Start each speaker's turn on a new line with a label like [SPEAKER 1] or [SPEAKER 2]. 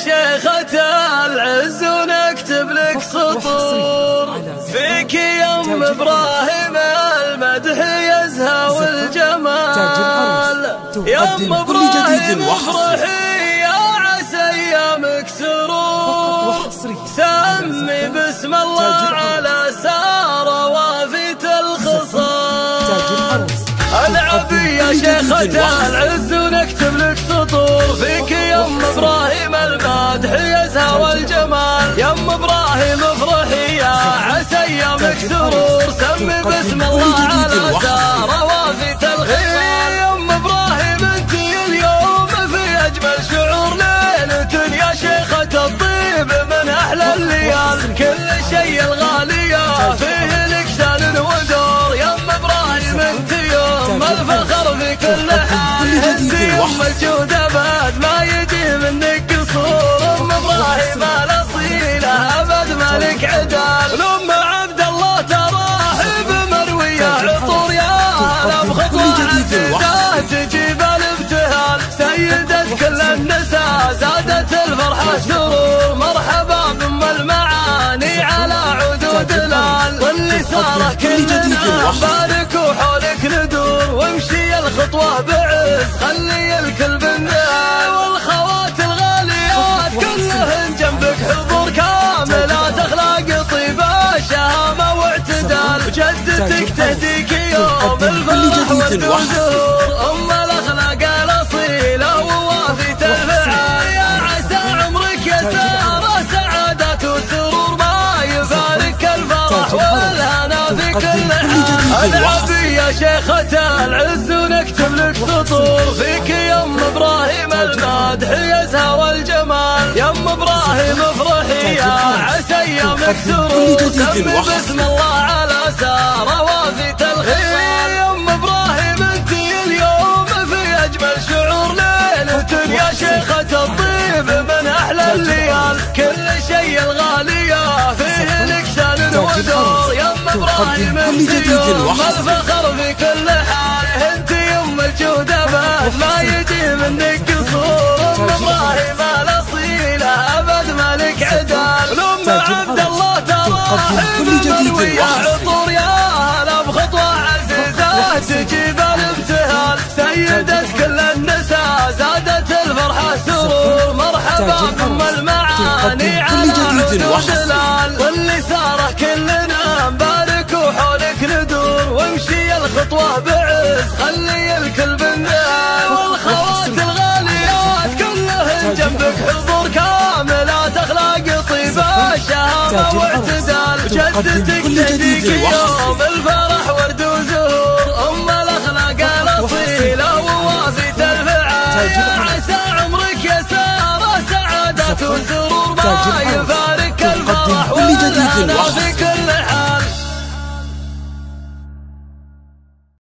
[SPEAKER 1] شيخة العز ونكتب لك سطور فيك يم إبراهيم المدح يزهى والجمال. يم إبراهيم افرحي يا عسى أيامك سرور سمي بسم الله على سارة وافيت الخصال. العبي يا شيخة العز ونكتب لك سطور فيك يم إبراهيم المدح يزهى والجمال. يم إبراهيم افرحي يا عسى أيامك سرور سمي بسم الله على سارة وافيت الخصال. يم إبراهيم انت اليوم في أجمل شعور ليلة يا شيخة الطيب من أحلى الليال. كل شيء الغالية فيه لك شان ودور. يم إبراهيم انت يوم الفخر في كل حال. انت يوم الجود أبد ما يجي منك قصور. أم إبراهيم الأصيلة أبد مالك عدال. أم عبد الله تراحب مروية عطور يا هلا بخطوة عزيزة تجيب الابتهال. سيدة كل النساء زادت الفرحة سرور. مرحبا بأم المعاني على عدود الآل. واللي صار كلنا بارك وحولك ندور وامشي الخطوة بعز خلي الكل بالنال. والخوات الغاليات كلهن جنبك حضور كاملات أخلاق طيبة شهامة واعتدال. جدتك تهديك يوم الفرح والنزور. أم الأخلاق الأصيلة ووافية الفعال. يا عسى عمرك يا سارة سعادات وسرور ما يفارق الفرح والهنا في كل حال. العبي يا شيخة العز ونكتب لك سطور فيك يم إبراهيم المدح يزهى والجمال. يم إبراهيم افرحي يا عسى أيامك سرور سمي بسم الله على سارة وافيت الخصال. يم إبراهيم انت اليوم في أجمل شعور ليلة يا شيخة الطيب من أحلى الليال. كل شيء الغالية فيه لك شان ودور. يم إبراهيم انت يوم الفخر في كل حال. انت يوم الجود أبد ما يجي منك قصور. أم إبراهيم الأصيلة أبد مالك عدال. أم عبد الله تراحب مروية عطور يا هلا بخطوة عزيزة تجيب الابتهال. سيدة كل النساء زادت الفرحة سرور. مرحبا بأم المعاني على عدود الآل. واللي صار كلنا نبارك وحولك ندور وامشي الخطوة بعز خلي الكل بالنال. والخوات الغاليات كلهن جنبك حضور كاملات أخلاق طيبة شهامة واعتدال. جدتك تهديك يوم الفرح ورد وزهور. أم الأخلاق الأصيلة ووافية الفعال. يا عسى عمرك يا سارة سعادات وسرور ما